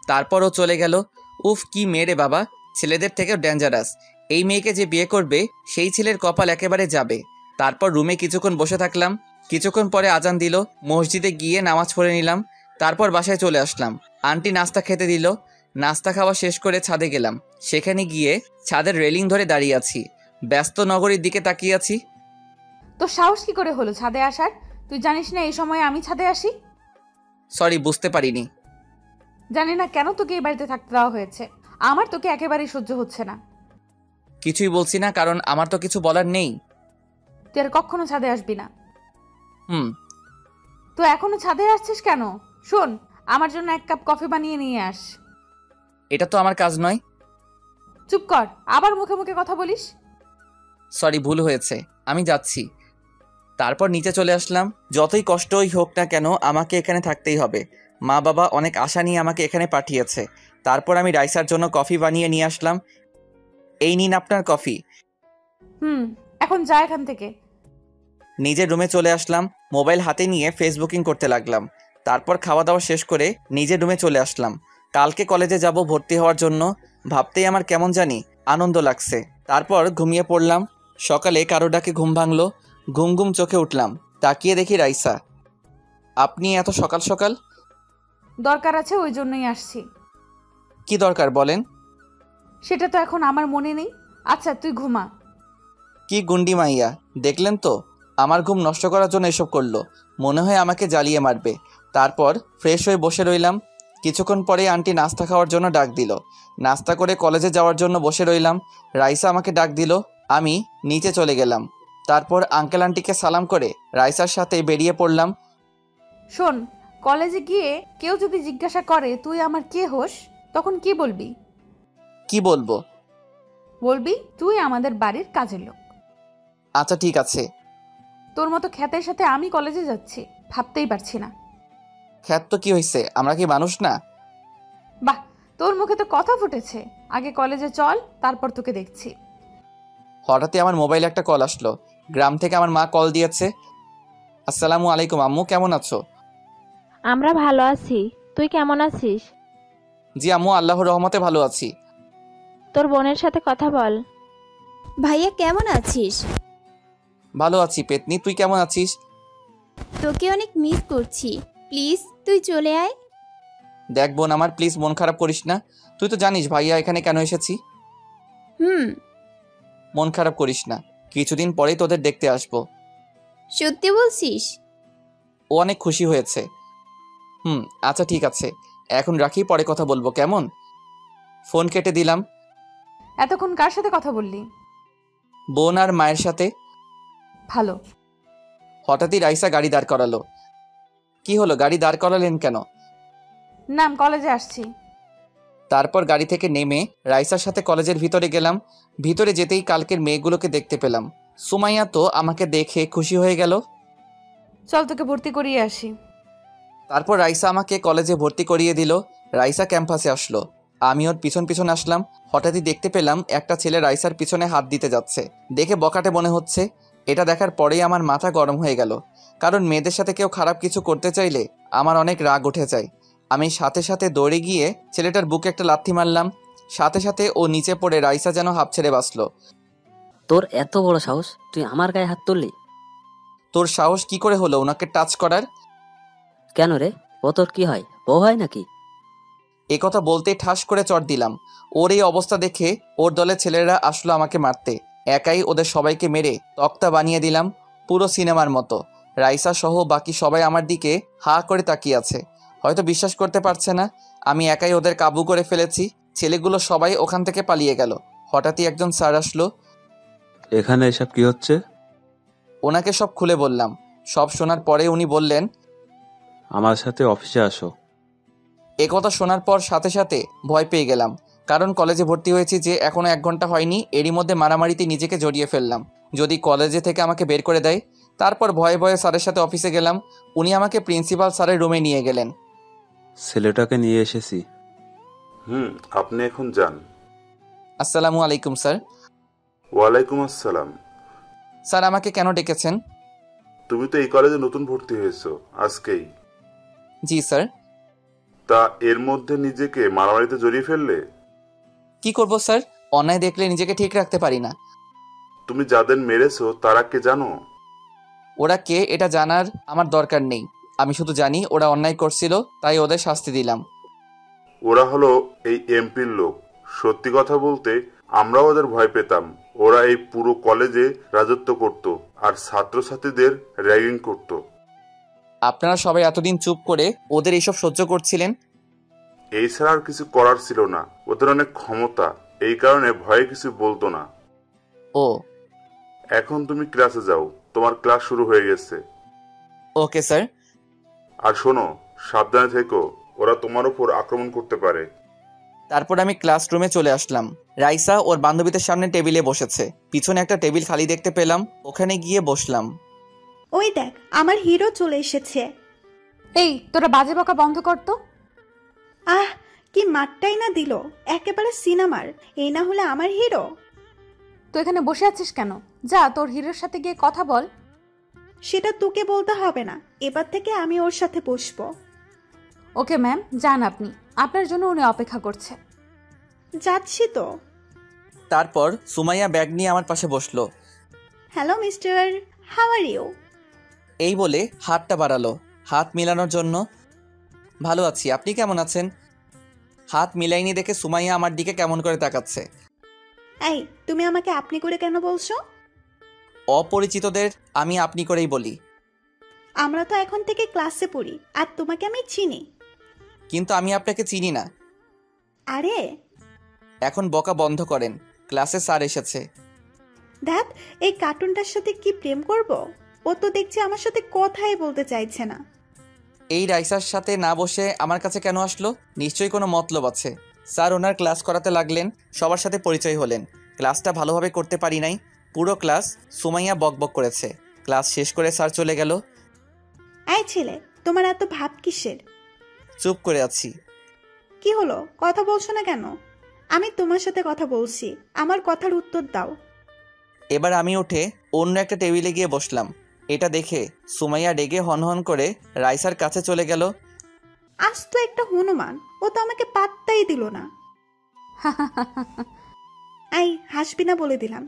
তারপর ও চলে গেল। উফ, কি মেয়ে রে বাবা, ছেলেদের থেকেও ডেঞ্জারাস। এই মেয়েকে যে বিয়ে করবে সেই ছেলের কপাল একেবারে যাবে। তারপর রুমে কিছুক্ষণ বসে থাকলাম। কিছুক্ষণ পরে আজান দিল, মসজিদে গিয়ে নামাজ পড়ে নিলাম। তারপর বাসায় চলে আসলাম। আন্টি নাস্তা খেতে দিল। নাস্তা খাওয়া শেষ করে ছাদে গেলাম। সেখানে গিয়ে ছাদের রেলিং ধরে দাঁড়িয়ে আছি, ব্যস্ত নগরীর দিকে তাকিয়ে আছি। তো সাহস কি করে হলো ছাদে আসার? তুই জানিস না এই সময় আমি ছাদে আসি? সরি, বুঝতে পারিনি। জানি না কেন তোকে এই বাড়িতে থাকতে দেওয়া হয়েছে। আমার তোকে একেবারেই সহ্য হচ্ছে না। কিছুই বলছি না, কারণ আমার তো কিছু বলার নেই। তুই আর কখনো ছাদে আসবি না। হুম। তো এখনো ছাদে আসছিস কেন? শোন, আমার জন্য 1 কাপ কফি বানিয়ে নিয়ে আস। এটা তো আমার কাজ নয়। চুপ কর, আবার মুখে মুখে কথা বলিস। সরি, ভুল হয়েছে, আমি যাচ্ছি। তারপর নিচে চলে আসলাম। যতই কষ্টই হোক না কেন আমাকে এখানে থাকতেই হবে। মা বাবা অনেক আশা নিয়ে আমাকে এখানে পাঠিয়েছে। তারপর আমি রাইসার জন্য কফি বানিয়ে নিয়ে আসলাম। এই নিন আপনার কফি। এখন যা এখান থেকে। নিজের রুমে চলে আসলাম। মোবাইল হাতে নিয়ে ফেসবুকিং করতে লাগলাম। তারপর খাওয়া দাওয়া শেষ করে নিজের রুমে চলে আসলাম। কালকে কলেজে যাব ভর্তি হওয়ার জন্য। ভাবতেই আমার কেমন জানি আনন্দ লাগছে। তারপর ঘুমিয়ে পড়লাম। সকালে কারো ডাকে ঘুম ভাঙলো। ঘুম ঘুম চোখে উঠলাম, তাকিয়ে দেখি রাইসা। আপনি এত সকাল সকাল? দরকার আছে, ওই জন্যই আসছি। কি দরকার বলেন? সেটা তো এখন আমার মনে নেই। আচ্ছা তুই ঘুমা। কি গুন্ডি মাইয়া, দেখলেন তো আমার ঘুম নষ্ট করার জন্য এসব করলো। মনে হয় আমাকে জ্বালিয়ে মারবে। তারপর ফ্রেশ হয়ে বসে রইলাম। কিছুক্ষণ পরে আন্টি নাস্তা খাওয়ার জন্য ডাক দিল। নাস্তা করে কলেজে যাওয়ার জন্য বসে রইলাম। রাইসা আমাকে ডাক দিল। আমি নিচে চলে গেলাম। তারপর আঙ্কেল আন্টিকে সালাম করে রাইসার সাথে বেরিয়ে পড়লাম। শোন, কলেজে গিয়ে কেউ যদি জিজ্ঞাসা করে তুই আমার কে হোস, তখন কি বলবি? কি বলবো? বলবি তুই আমাদের বাড়ির কাজের লোক। আচ্ছা ঠিক আছে। তোর মতো খ্যাতের সাথে আমি কলেজে যাচ্ছি, ভাবতেই পারছি না। খ্যাত তো কি হয়েছে, আমরা কি মানুষ না? বাহ, তোর মুখে তো কথা ফুটেছে। আগে কলেজে চল, তারপর তোকে দেখছি। হঠাৎই আমার মোবাইলে একটা কল আসলো। গ্রাম থেকে আমার মা কল দিয়েছে। আসসালামু আলাইকুম আম্মু, কেমন আছো? আমরা ভালো আছি, তুই কেমন আছিস? জি আম্মু, আল্লাহর রহমতে ভালো আছি। তোর বোনের সাথে কথা বল। ভাইয়া কেমন আছিস? ভালো আছি পেতনি, তুই কেমন আছিস? তোকে অনেক মিস করছি, প্লিজ তুই চলে আয়। দেখ বোন আমার, প্লিজ মন খারাপ করিস না। তুই তো জানিস ভাইয়া এখানে কেন এসেছি। হুম। মন খারাপ করিস না, কিছুদিন পরেই তোদের দেখতে আসবো। সত্যি বলছিস? ও অনেক খুশি হয়েছে। আচ্ছা ঠিক আছে, এখন রাখি, পরে কথা বলবো কেমন? ফোন কেটে দিলাম। এতক্ষণ কার সাথে কথা বললি? বোন আর মায়ের সাথে। ভালো। হঠাৎই রাইসা গাড়ি দাঁড় করালো। কি হলো, গাড়ি দাঁড় করালেন কেন? নাম, কলেজে আসছি। তারপর গাড়ি থেকে নেমে রাইসার সাথে কলেজের ভিতরে গেলাম। ভিতরে যেতেই কালকের মেয়েগুলোকে দেখতে পেলাম। সুমাইয়া তো আমাকে দেখে খুশি হয়ে গেল। চল তোকে ভর্তি করিয়ে আসি। তারপর রাইসা আমাকে কলেজে ভর্তি করিয়ে দিল। রাইসা ক্যাম্পাসে আসলো, আমি ওর পিছন পিছন আসলাম। হঠাৎই দেখতে পেলাম একটা ছেলে রাইসার পিছনে হাত দিতে যাচ্ছে। দেখে বকাটে মনে হচ্ছে। এটা দেখার পরেই আমার মাথা গরম হয়ে গেল, কারণ মেয়েদের সাথে কেউ খারাপ কিছু করতে চাইলে আমার অনেক রাগ উঠে যায়। আমি সাথে সাথে দৌড়ে গিয়ে ছেলেটার বুকে একটা লাথি মারলাম। সাথে সাথে ও নিচে পড়ে রাইসা যেন হাঁপ ছেড়ে বাঁচল। তোর এত বড় সাহস, তুই আমার গায়ে হাত তুললি? তোর সাহস কি করে হলো ওনাকে টাচ করার? কেন রে, ও তোর কি হয়, বউ হয় নাকি? এ কথা বলতেই ঠাস করে চড় দিলাম। ওর এই অবস্থা দেখে ওর দলের ছেলেরা আসলো আমাকে মারতে। একাই ওদের সবাইকে মেরে তক্তা বানিয়ে দিলাম, পুরো সিনেমার মতো। রাইসা সহ বাকি সবাই আমার দিকে হা করে তাকিয়ে আছে, হয়তো বিশ্বাস করতে পারছে না আমি একাই ওদের কাবু করে ফেলেছি। ছেলেগুলো সবাই ওখান থেকে পালিয়ে গেল। হঠাৎই একজন স্যার আসলো। এখানে এসব কি হচ্ছে? ওনাকে সব খুলে বললাম। সব শোনার পরে উনি বললেন, আমার সাথে অফিসে আসো। এ কথা শোনার পর সাথে সাথে ভয় পেয়ে গেলাম, কারণ কলেজে ভর্তি হয়েছি যে এখনো 1 ঘন্টা হয়নি, এরই মধ্যে মারামারিতে নিজেকে জড়িয়ে ফেললাম। যদি কলেজে থেকে আমাকে বের করে দেয়। তারপর ভয়ে ভয়ে স্যারের সাথে অফিসে গেলাম। উনি আমাকে প্রিন্সিপাল স্যারের রুমে নিয়ে গেলেন। ছেলেটাকে নিয়ে এসেছি। আপনি এখন যান। আসসালামু আলাইকুম স্যার। ওয়ালাইকুম আসসালাম। স্যার আমাকে কেন ডেকেছেন? তুমি তো এই কলেজে নতুন ভর্তি হয়েছো আজকেই। জি স্যার। তা এর মধ্যে নিজেকে মারামারিতে জড়িয়ে ফেললে? কি করব স্যার, অন্যায় দেখলে নিজেকে ঠিক রাখতে পারি না। তুমি যাদের মেরেছো তারা কে জানো? ওরা কে এটা জানার আমার দরকার নেই। আমি শুধু জানি ওরা অন্যায় করছিল, তাই ওদের শাস্তি দিলাম। ওরা হলো এই এমপির লোক। সত্যি কথা বলতে আমরাও ওদের ভয় পেতাম। ওরা এই পুরো কলেজে রাজত্ব করত আর ছাত্রছাত্রীদের র্যাগিং করত। আপনারা সবাই এতদিন চুপ করে ওদের এইসব সহ্য করছিলেন। এই ছাড়া আর কিছু করার ছিল না। ওদের অনেক ক্ষমতা, এই কারণে ভয়ে কিছু বলতো না। ও এখন তুমি ক্লাসে যাও, তোমার ক্লাস শুরু হয়ে গেছে। Okay sir. আর শোনো, সাবধানে থেকো, ওরা তোমার উপর আক্রমণ করতে পারে। তারপর আমি ক্লাসরুমে চলে আসলাম। রাইসা ওর বান্ধবীদের সামনে টেবিলে বসেছে। পিছনে একটা টেবিল খালি দেখতে পেলাম, ওখানে গিয়ে বসলাম। ওই দেখ, আমার হিরো চলে এসেছে। এই তোরা বাজে বকা বন্ধ কর তো। আহ, কি মারটাই না দিল, একেবারে সিনেমার। এই না হলে আমার হিরো। তো এখানে বসে আছিস কেন? যা তোর হিরোর সাথে গিয়ে কথা বল। সেটা তোকে বলতে হবে না, এবার থেকে আমি ওর সাথে বসবো। ওকে ম্যাম, যান আপনি, আপনার জন্য উনি অপেক্ষা করছে। যাচ্ছি তো। তারপর সুমাইয়া ব্যাগ নিয়ে আমার পাশে বসলো। Hello mister, how are you? এই বলে হাতটা বাড়ালো হাত মিলানোর জন্য। ভালো আছি, আপনি কেমন আছেন? হাত মিলাইনি দেখে সুমাইয়া আমার দিকে কেমন করে তাকাচ্ছে। এই, তুমি আমাকে আপনি করে কেন বলছো? অপরিচিতদের আমি আপনি করেই বলি। আমরা তো এখন থেকে ক্লাসে পড়ি, আর তোমাকে আমি চিনি। কিন্তু আমি আপনাকে চিনি না। আরে এখন বকা বন্ধ করেন, ক্লাসে স্যার এসেছে। দেখ, এই কার্টুনটার সাথে কি প্রেম করব? ও তো দেখছি আমার সাথে কথাই বলতে চাইছে না। এই রাইসার সাথে না বসে আমার কাছে কেন আসলো? নিশ্চয়ই কোনো মতলব আছে। স্যার ওনার ক্লাস করাতে লাগলেন, সবার সাথে পরিচয় হলেন। ক্লাসটা ভালোভাবে করতে পারি নাই। পুরো ক্লাস সুমাইয়া বকবক করেছে। ক্লাস শেষ করে স্যার চলে গেল। এই ছেলে, তোমার এত ভাব কিসের? চুপ করে আছি। কি হলো, কথা বলছো না কেন? আমি তোমার সাথে কথা বলছি, আমার কথার উত্তর দাও। এবার আমি উঠে অন্য একটা টেবিলে গিয়ে বসলাম। এটা দেখে সুমাইয়া রেগে হনহন করে রাইসার কাছে চলে গেল। আজ তো একটা হনুমান, ও তো আমাকে পাত্তাই দিল না। এই, হাসবি না বলে দিলাম।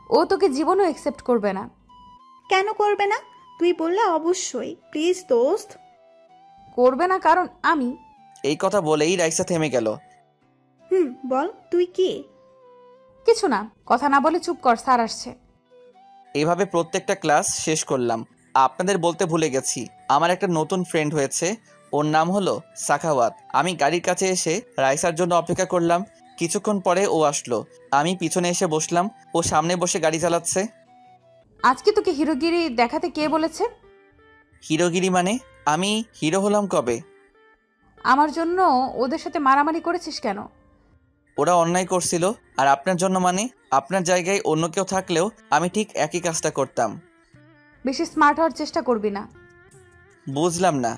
ও তোকে জীবনও অ্যাকসেপ্ট করবে না। কেন করবে না? তুই বললে অবশ্যই। প্লিজ দোস্ত। করবে না কারণ আমি। এই কথা বলেই রাইসা থেমে গেল। বল, তুই কি? কিছু না, কথা না বলে চুপ কর, স্যার আসছে। এভাবে প্রত্যেকটা ক্লাস শেষ করলাম। আপনাদের বলতে ভুলে গেছি, আমার একটা নতুন ফ্রেন্ড হয়েছে। ওর নাম হলো সাখাওয়াত। আমি গাড়ির কাছে এসে রাইসার জন্য অপেক্ষা করলাম। কিছুক্ষণ পরে ও আসলো। আমি পিছনে এসে বসলাম, ও সামনে বসে গাড়ি চালাচ্ছে। আজকে তোকে হিরোগিরি দেখাতে কে বলেছে? হিরোগিরি মানে? আমি হিরো হলাম কবে? আমার জন্য ওদের সাথে মারামারি করেছিস কেন? ওরা অন্যায় করছিল। আর আপনার জন্য মানে? আপনার জায়গায় অন্য কেউ থাকলেও আমি ঠিক একই কাজটা করতাম। বেশি স্মার্ট হওয়ার চেষ্টা করবি না। বুঝলাম না।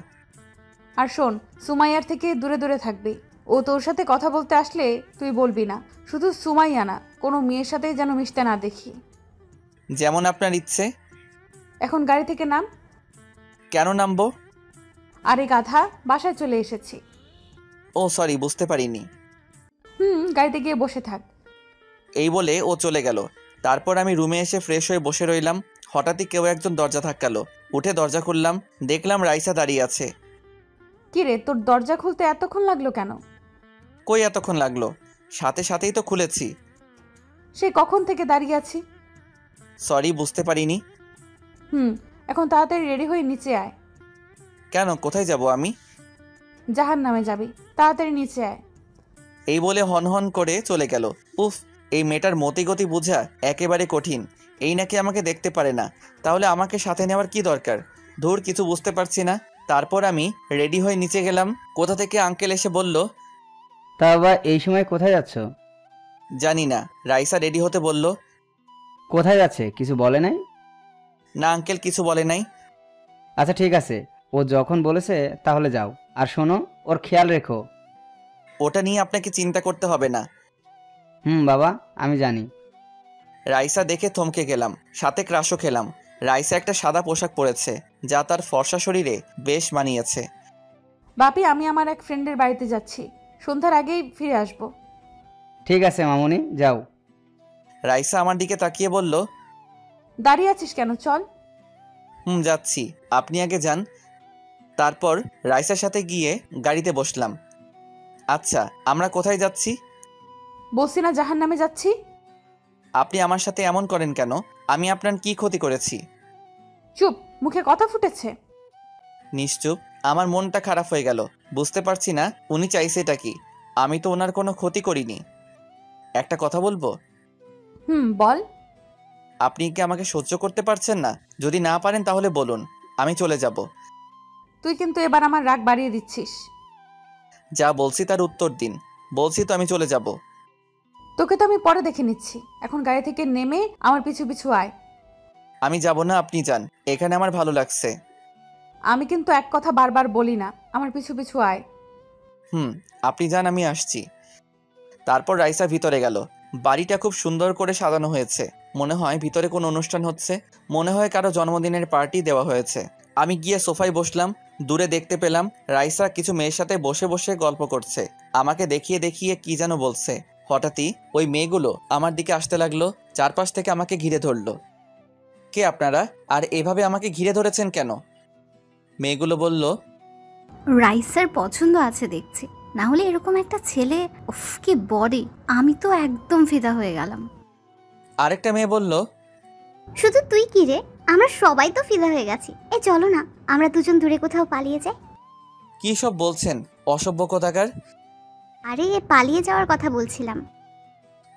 আর শোন, সুমাইয়ার থেকে দূরে দূরে থাকবি। ও তোর সাথে কথা বলতে আসলে তুই বলবি না। শুধু সুমাইয়া না, কোনো মেয়ের সাথেই যেন মিশতে না দেখি। যেমন আপনার ইচ্ছে। এখন গাড়ি থেকে নাম। কেন নামবো? আরে গাধা, বাসায় চলে এসেছি। ও সরি, বুঝতে পারিনি। গাড়িতে গিয়ে বসে থাক। এই বলে ও চলে গেল। তারপর আমি রুমে এসে ফ্রেশ হয়ে বসে রইলাম। হঠাৎই কেউ একজন দরজা ধাক্কালো। উঠে দরজা খুললাম, দেখলাম রাইসা দাঁড়িয়ে আছে। কিরে, তোর দরজা খুলতে এতক্ষণ লাগলো কেন? কই এতক্ষণ লাগলো? সাথে সাথেই তো খুলেছি। সে কখন থেকে দাঁড়িয়ে আছি। সরি, বুঝতে পারিনি। এখন তাড়াতাড়ি রেডি হয়ে নিচে আয়। কেন, কোথায় যাব আমি? জাহান্নামে যাবি, তাড়াতাড়ি নিচে আয়। এই বলে হনহন করে চলে গেল। উফ, এই মেয়েটার মতিগতি বোঝা একেবারে কঠিন। এই নাকি আমাকে দেখতে পারে না, তাহলে আমাকে সাথে নেওয়ার কি দরকার? ধুর, কিছু বুঝতে পারছি না। তারপর আমি রেডি হয়ে নিচে গেলাম। কোথা থেকে আঙ্কেল এসে বলল, তা আবার এই সময় কোথায় যাচ্ছ? জানি না। রাইসা রেডি হতে বলল। কোথায় যাচ্ছে কিছু বলে নাই? না আঙ্কেল, কিছু বলে নাই। আচ্ছা ঠিক আছে, ও যখন বলেছে তাহলে যাও। আর শোনো, ওর খেয়াল রেখো। ওটা নিয়ে আপনাকে চিন্তা করতে হবে না। বাবা, আমি জানি। রাইসা দেখে থমকে গেলাম, সাথে ক্রাশও খেলাম। রাইসা একটা সাদা পোশাক পরেছে, যা তার ফর্সা শরীরে বেশ মানিয়েছে। বাপি, আমি আমার এক ফ্রেন্ডের বাড়িতে যাচ্ছি, সন্ধ্যার আগেই ফিরে আসব। ঠিক আছে মামুনি, যাও। রাইসা আমার দিকে তাকিয়ে বলল, দাঁড়িয়ে আছিস কেন, চল। যাচ্ছি, আপনি আগে যান। তারপর রাইসার সাথে গিয়ে গাড়িতে বসলাম। আচ্ছা, আমরা কোথায় যাচ্ছি? বলছি না জাহান্নামে যাচ্ছি। আপনি আমার সাথে এমন করেন কেন? আমি আপনার কি ক্ষতি করেছি? চুপ, মুখে কথা ফুটেছে। নিশ্চুপ। আমার মনটা খারাপ হয়ে গেল। বুঝতে পারছি না উনি চাইছে এটা কি। আমি তো ওনার কোনো ক্ষতি করিনি। একটা কথা বলবো? বল। আপনি কি আমাকে সহ্য করতে পারছেন না? যদি না পারেন তাহলে বলুন, আমি চলে যাব। তুই কিন্তু এবার আমার রাগ বাড়িয়ে দিচ্ছিস। যা বলছি তার উত্তর দিন। বলছি তো আমি চলে যাব। তোকে তো আমি পরে দেখে নিচ্ছি, এখন গাড়ি থেকে নেমে আমার পিছু পিছু আয়। আমি যাব না, আপনি যান, এখানে আমার ভালো লাগছে। আমি কিন্তু এক কথা বারবার বলি না, আমার পিছু পিছু আয়। আপনি যান, আমি আসছি। তারপর রাইসা ভিতরে গেল। বাড়িটা খুব সুন্দর করে সাজানো হয়েছে। মনে হয় ভিতরে কোনো অনুষ্ঠান হচ্ছে। মনে হয় কারো জন্মদিনের পার্টি দেওয়া হয়েছে। আমি গিয়ে সোফায় বসলাম। দূরে দেখতে পেলাম রাইসা কিছু মেয়ের সাথে বসে বসে গল্প করছে। আমাকে দেখিয়ে দেখিয়ে কি যেন বলছে। হঠাৎই ওই মেয়েগুলো আমার দিকে আসতে লাগলো। চারপাশ থেকে আমাকে ঘিরে ধরলো। কে আপনারা? আর এভাবে আমাকে ঘিরে ধরেছেন কেন? মেয়েগুলো বলল, রাইসার পছন্দ আছে দেখছি, না হলে এরকম একটা ছেলে, উফ কি বডি, আমি তো একদম ফিদা হয়ে গেলাম। আরেকটা মেয়ে বলল, শুধু তুই কি রে, আমরা সবাই তো ফিদা হয়ে গেছি। এই চলো না, আমরা দুজন দূরে কোথাও পালিয়ে যাই। কি সব বলছেন অসভ্য কোথাকার? আরে পালিয়ে যাওয়ার কথা বলছিলাম।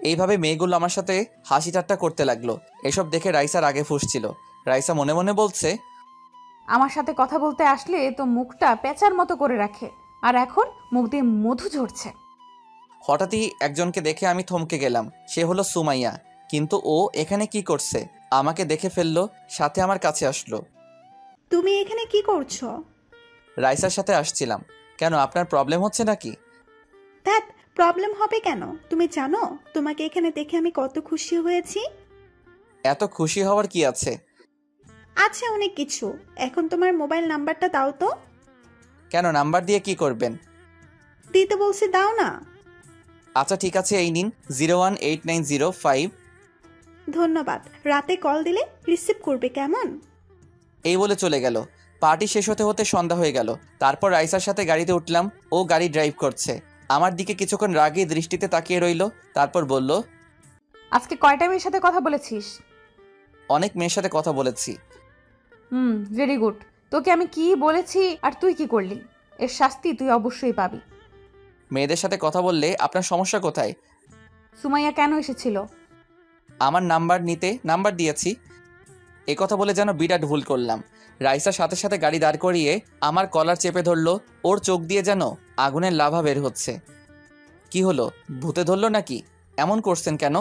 এইভাবে মেয়েগুলো আমার সাথে হাসি ঠাট্টা করতে লাগলো। এসব দেখে রাইসার আগে ফুঁসছিল। রাইসা মনে মনে বলছে, আমার সাথে কথা বলতে আসলে তো মুখটা পেঁচার মতো করে রাখে, আর এখন মুখ দিয়ে মধু ঝরছে। হঠাৎই একজনকে দেখে আমি থমকে গেলাম। সে হলো সুমাইয়া। কিন্তু ও এখানে কি করছে? আমাকে দেখে ফেললো, সাথে আমার কাছে আসলো। তুমি এখানে কি করছো? রাইসার সাথে আসছিলাম। কেন, আপনার প্রবলেম হচ্ছে নাকি? ধ্যাত, প্রবলেম হবে কেন? তুমি জানো তোমাকে এখানে দেখে আমি কত খুশি হয়েছি? এত খুশি হওয়ার কি আছে? আছে অনেক কিছু। এখন তোমার মোবাইল নাম্বারটা দাও তো। কেন, নাম্বার দিয়ে কি করবেন? দিতে বলছি, দাও না। আচ্ছা ঠিক আছে, এই নিন, 018905। ধন্যবাদ। রাতে কল দিলে রিসিভ করবে কেমন? এই বলে চলে গেল। পার্টি শেষ হতে হতে সন্ধ্যা হয়ে গেল। তারপর রাইসার সাথে গাড়িতে উঠলাম। ও গাড়ি ড্রাইভ করছে। আমার দিকে কিছুক্ষণ রাগী দৃষ্টিতে তাকিয়ে রইল। তারপর বলল, আজকে কয়টা মেয়ের সাথে কথা বলেছিস? অনেক মেয়ের সাথে কথা বলেছি। Very good. তোকে আমি কি বলেছি আর তুই কি করলি? এর শাস্তি তুই অবশ্যই পাবি। মেয়েদের সাথে কথা বললে আপনার সমস্যা কোথায়? সুমাইয়া কেন এসেছিল? আমার নাম্বার নিতে নাম্বার দিয়েছি। এ কথা বলে যেন বিরাট ভুল করলাম। রাইসার সাথে সাথে গাড়ি দাঁড় করিয়ে আমার কলার চেপে ধরলো। ওর চোখ দিয়ে যেন আগুনের লাভা বের হচ্ছে। কি হলো, ভূতে ধরলো নাকি? এমন করছেন কেন?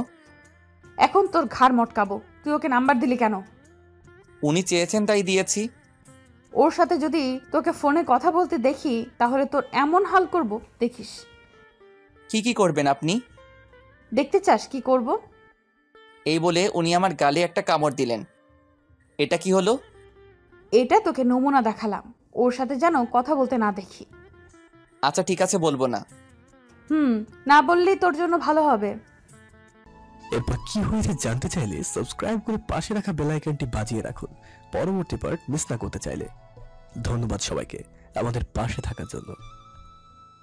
এখন তোর ঘাড় মটকাবো। তুই ওকে নাম্বার দিলি কেন? উনি চেয়েছেন তাই দিয়েছি। ওর সাথে যদি তোকে ফোনে কথা বলতে দেখি তাহলে তোর এমন হাল করব, দেখিস। কি করবেন আপনি? দেখতে চাস কি করব? এই বলে উনি আমার গালে একটা কামড় দিলেন। এটা কি হলো? এটা তোকে নমুনা দেখালাম, ওর সাথে যেন কথা বলতে না দেখি। আচ্ছা ঠিক আছে, বলবো না। না বললেই তোর জন্য ভালো হবে। এরপর কি হয়েছে জানতে চাইলে সাবস্ক্রাইব করে পাশে রাখা বেল আইকনটি বাজিয়ে রাখুন পরবর্তী পার্ট মিস না করতে চাইলে। ধন্যবাদ সবাইকে আমাদের পাশে থাকার জন্য।